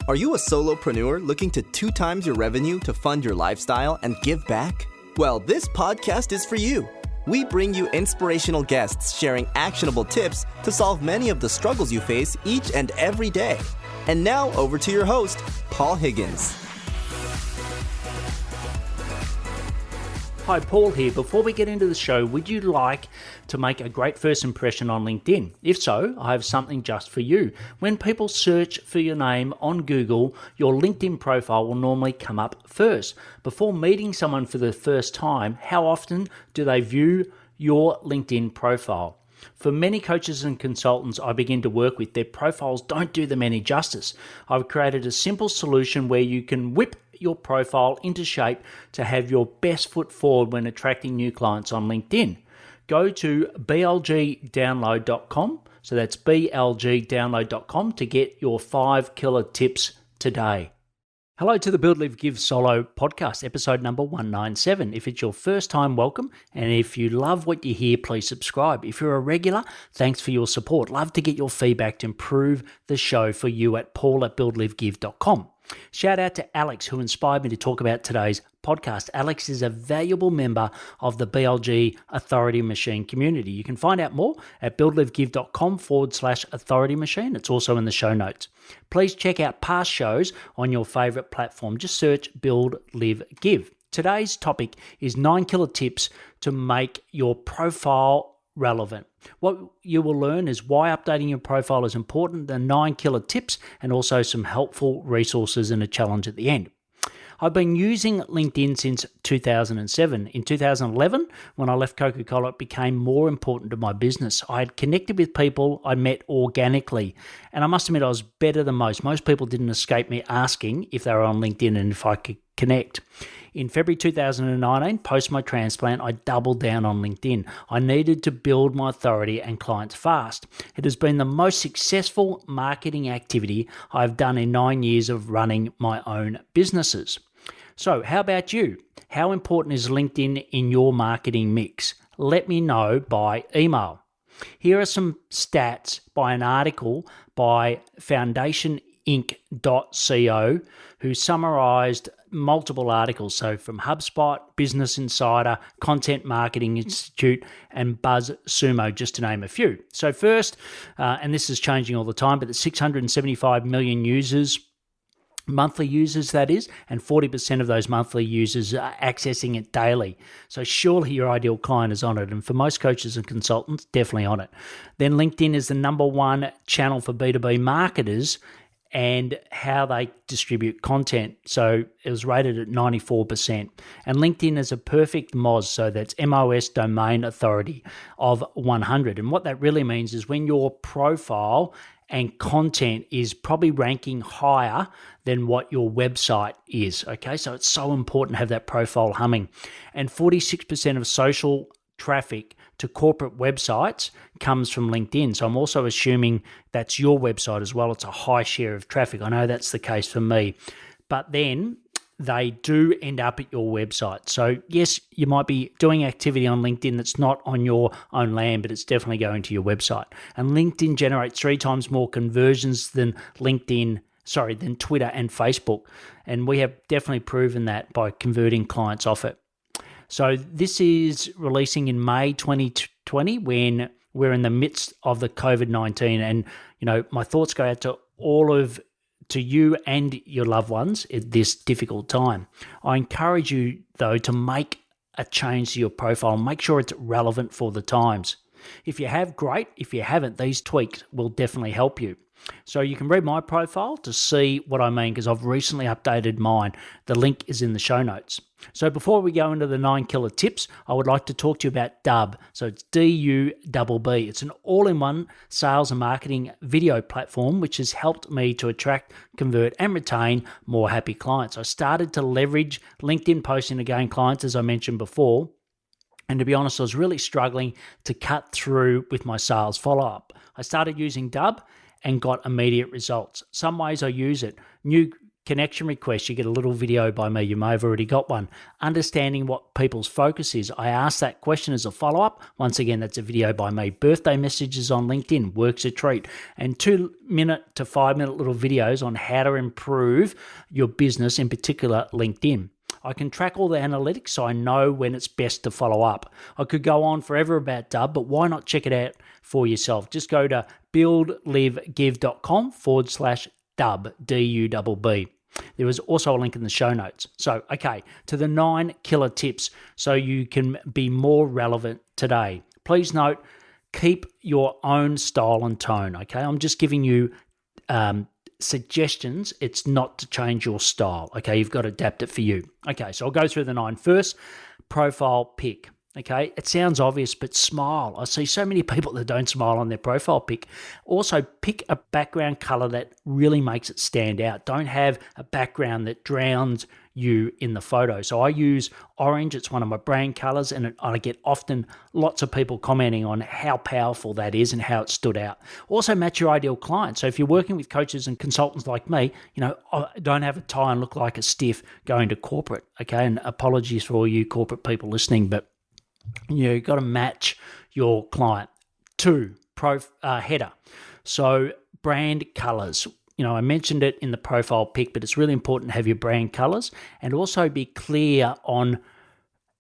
Are you a solopreneur looking to 2 times your revenue to fund your lifestyle and give back? Well, this podcast is for you. We bring you inspirational guests sharing actionable tips to solve many of the struggles you face each and every day. And now over to your host, Paul Higgins. Hi, Paul here. Before we get into the show, would you like to make a great first impression on LinkedIn? If so, I have something just for you. When people search for your name on Google, your LinkedIn profile will normally come up first. Before meeting someone for the first time, how often do they view your LinkedIn profile? For many coaches and consultants I begin to work with, their profiles don't do them any justice. I've created a simple solution where you can whip your profile into shape to have your best foot forward when attracting new clients on LinkedIn. Go to blgdownload.com, so that's blgdownload.com to get your 5 killer tips today. Hello to the Build, Live, Give Solo podcast, episode number 197. If it's your first time, welcome. And if you love what you hear, please subscribe. If you're a regular, thanks for your support. Love to get your feedback to improve the show for you at paul@buildlivegive.com. Shout out to Alex, who inspired me to talk about today's podcast. Alex is a valuable member of the BLG Authority Machine community. You can find out more at buildlivegive.com/authority machine. It's also in the show notes. Please check out past shows on your favorite platform. Just search Build, Live, Give. Today's topic is 9 killer tips to make your profile relevant. What you will learn is why updating your profile is important, the 9 killer tips, and also some helpful resources and a challenge at the end. I've been using LinkedIn since 2007. In 2011, when I left Coca-Cola, it became more important to my business. I had connected with people I met organically, and I must admit I was better than most. Most people didn't escape me asking if they were on LinkedIn and if I could connect. In February 2019, post my transplant, I doubled down on LinkedIn. I needed to build my authority and clients fast. It has been the most successful marketing activity I've done in 9 years of running my own businesses. So how about you? How important is LinkedIn in your marketing mix? Let me know by email. Here are some stats by an article by foundationinc.co, who summarized multiple articles, so from HubSpot, Business Insider, Content Marketing Institute, and BuzzSumo, just to name a few. So first, and this is changing all the time, but the 675 million users, monthly users that is, and 40% of those monthly users are accessing it daily. So surely your ideal client is on it, and for most coaches and consultants, definitely on it. Then LinkedIn is the number 1 channel for B2B marketers and how they distribute content. So it was rated at 94%. And LinkedIn is a perfect MOS, so that's MOS domain authority of 100. And what that really means is when your profile and content is probably ranking higher than what your website is, okay? So it's so important to have that profile humming. And 46% of social traffic to corporate websites comes from LinkedIn. So I'm also assuming that's your website as well. It's a high share of traffic. I know that's the case for me. But then they do end up at your website. So yes, you might be doing activity on LinkedIn that's not on your own land, but it's definitely going to your website. And LinkedIn generates 3 times more conversions than than Twitter and Facebook. And we have definitely proven that by converting clients off it. So this is releasing in May 2020 when we're in the midst of the COVID-19. And, my thoughts go out to you and your loved ones at this difficult time. I encourage you, though, to make a change to your profile. Make sure it's relevant for the times. If you have, great. If you haven't, these tweaks will definitely help you. So you can read my profile to see what I mean, because I've recently updated mine. The link is in the show notes. So before we go into the 9 killer tips, I would like to talk to you about Dubb. So it's Dubb. It's an all-in-one sales and marketing video platform which has helped me to attract, convert, and retain more happy clients. I started to leverage LinkedIn posting to gain clients, as I mentioned before. And to be honest, I was really struggling to cut through with my sales follow-up. I started using Dubb and got immediate results. Some ways I use it: new connection request, you get a little video by me. You may have already got one. Understanding what people's focus is. I ask that question as a follow-up. Once again, that's a video by me. Birthday messages on LinkedIn, works a treat. And 2-minute to 5-minute little videos on how to improve your business, in particular LinkedIn. I can track all the analytics so I know when it's best to follow up. I could go on forever about Dubb, but why not check it out for yourself? Just go to buildlivegive.com/Dubb, D-U-B-B. There is also a link in the show notes. So, okay, to the 9 killer tips so you can be more relevant today. Please note, keep your own style and tone, okay? I'm just giving you suggestions. It's not to change your style, okay? You've got to adapt it for you. Okay, so I'll go through the 9. First, profile pic. Okay, it sounds obvious, but smile. I see so many people that don't smile on their profile pic. Also, pick a background color that really makes it stand out. Don't have a background that drowns you in the photo. So I use orange. It's one of my brand colors, and I get often lots of people commenting on how powerful that is and how it stood out. Also, match your ideal client. So if you're working with coaches and consultants like me, I don't have a tie and look like a stiff going to corporate. Okay, and apologies for all you corporate people listening, but you've got to match your client. 2, header. So brand colors. I mentioned it in the profile pic, but it's really important to have your brand colors and also be clear on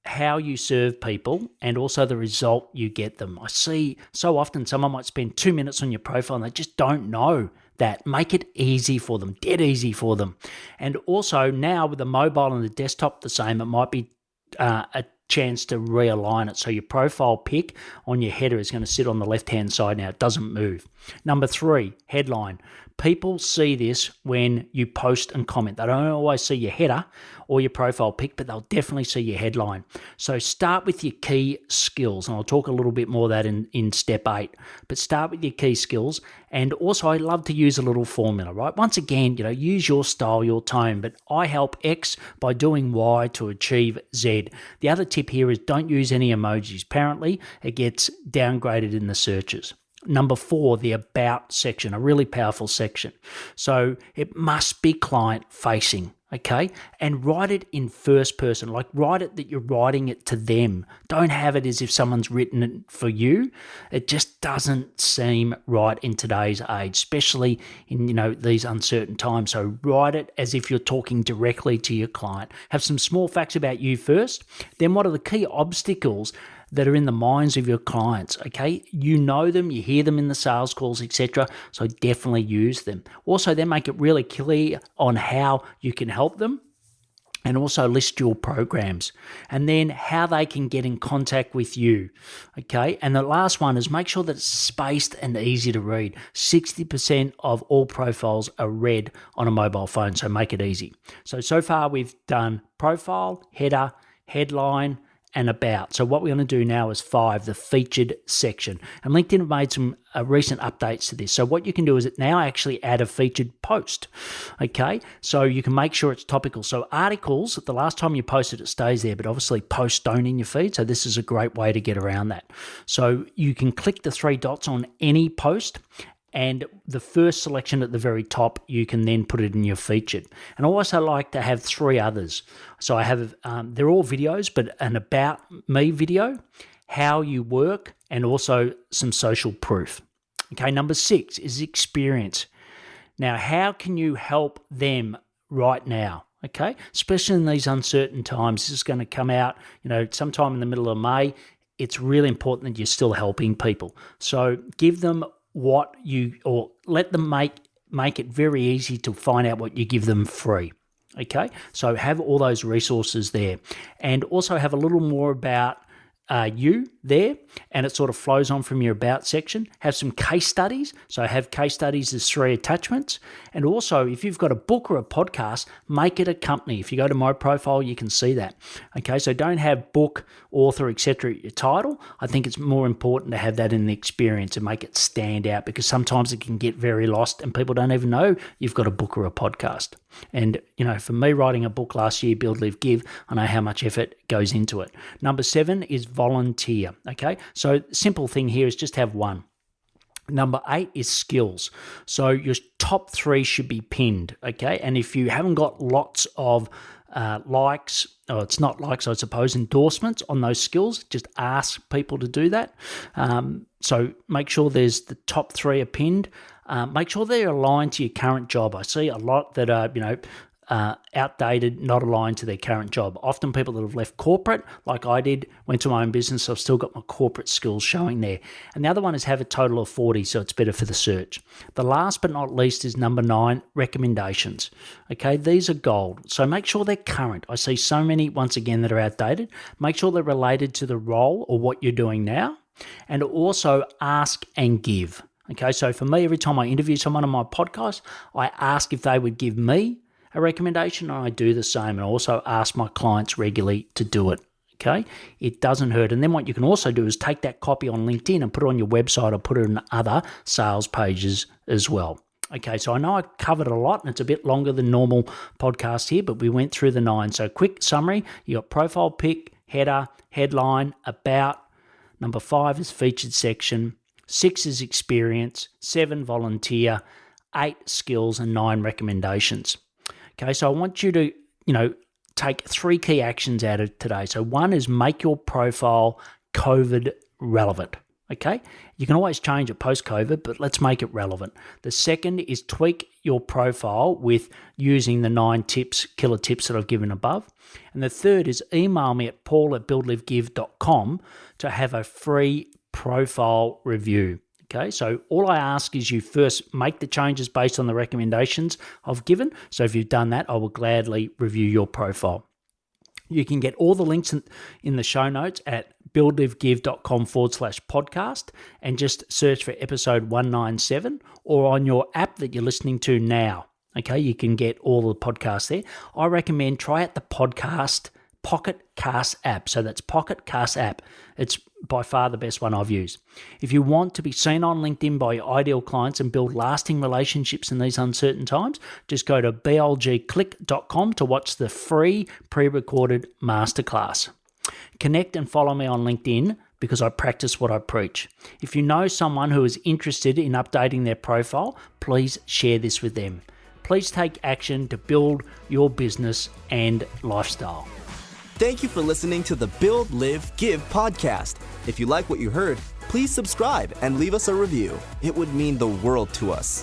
how you serve people and also the result you get them. I see so often someone might spend 2 minutes on your profile and they just don't know that. Make it easy for them, dead easy for them. And also now with the mobile and the desktop the same, it might be a chance to realign it. So your profile pic on your header is going to sit on the left-hand side now. It doesn't move. Number 3, headline. People see this when you post and comment. They don't always see your header or your profile pic, but they'll definitely see your headline. So start with your key skills, and I'll talk a little bit more of that in step 8. But start with your key skills, and also I love to use a little formula, right? Once again, use your style, your tone, but I help X by doing Y to achieve Z. The other tip here is don't use any emojis. Apparently, it gets downgraded in the searches. Number 4, the about section, a really powerful section. So it must be client facing, okay? And write it in first person, like write it that you're writing it to them. Don't have it as if someone's written it for you. It just doesn't seem right in today's age, especially in, these uncertain times. So write it as if you're talking directly to your client. Have some small facts about you first. Then what are the key obstacles that are in the minds of your clients, okay? You know them, you hear them in the sales calls, etc. So definitely use them. Also, then make it really clear on how you can help them, and also list your programs, and then how they can get in contact with you, okay? And the last one is make sure that it's spaced and easy to read. 60% of all profiles are read on a mobile phone, so make it easy. So far we've done profile, header, headline, and about. So what we're going to do now is 5, the featured section. And LinkedIn have made some recent updates to this. So what you can do is now actually add a featured post, okay? So you can make sure it's topical. So articles, the last time you posted, it stays there, but obviously posts don't in your feed. So this is a great way to get around that. So you can click the 3 dots on any post, and the first selection at the very top, you can then put it in your featured. And I also like to have 3 others. So I have, they're all videos, but an about me video, how you work, and also some social proof. Okay, number 6 is experience. Now, how can you help them right now? Okay, especially in these uncertain times. This is going to come out, sometime in the middle of May. It's really important that you're still helping people. So give them let them make it very easy to find out what you give them free. Okay, so have all those resources there, and also have a little more about you there, and it sort of flows on from your about section. Have some case studies. So have case studies as 3 attachments. And also, if you've got a book or a podcast, make it a company. If you go to my profile, you can see that. Okay, so don't have book, author, etc. at your title. I think it's more important to have that in the experience and make it stand out, because sometimes it can get very lost and people don't even know you've got a book or a podcast. And, for me, writing a book last year, Build, Live, Give, I know how much effort goes into it. Number 7 is volunteer, okay? So simple thing here is just have 1. Number 8 is skills. So your top 3 should be pinned, okay? And if you haven't got lots of likes, or it's not likes, I suppose, endorsements on those skills, just ask people to do that. So make sure there's the top 3 are pinned. Make sure they're aligned to your current job. I see a lot that are, outdated, not aligned to their current job. Often people that have left corporate, like I did, went to my own business, so I've still got my corporate skills showing there. And the other one is have a total of 40, so it's better for the search. The last but not least is number 9, recommendations. Okay, these are gold. So make sure they're current. I see so many, once again, that are outdated. Make sure they're related to the role or what you're doing now. And also ask and give. Okay, so for me, every time I interview someone on my podcast, I ask if they would give me a recommendation, and I do the same, and I also ask my clients regularly to do it. Okay, it doesn't hurt. And then what you can also do is take that copy on LinkedIn and put it on your website or put it in other sales pages as well. Okay, so I know I covered a lot, and it's a bit longer than normal podcast here, but we went through the 9. So quick summary: you got profile pic, header, headline, about. Number 5 is featured section. 6 is experience. 7 volunteer. 8 skills, and 9 recommendations. Okay, so I want you to, take 3 key actions out of today. So 1 is make your profile COVID relevant. Okay, you can always change it post-COVID, but let's make it relevant. The second is tweak your profile with using the 9 killer tips that I've given above. And the third is email me at paul@buildlivegive.com to have a free profile review. Okay, so all I ask is you first make the changes based on the recommendations I've given. So if you've done that, I will gladly review your profile. You can get all the links in the show notes at buildlivegive.com/podcast and just search for episode 197 or on your app that you're listening to now. Okay, you can get all the podcasts there. I recommend try out the Pocket Cast app. So that's Pocket Cast app. It's by far the best one I've used. If you want to be seen on LinkedIn by your ideal clients and build lasting relationships in these uncertain times, just go to blgclick.com to watch the free pre-recorded masterclass. Connect and follow me on LinkedIn because I practice what I preach. If you know someone who is interested in updating their profile, please share this with them. Please take action to build your business and lifestyle. Thank you for listening to the Build, Live, Give podcast. If you like what you heard, please subscribe and leave us a review. It would mean the world to us.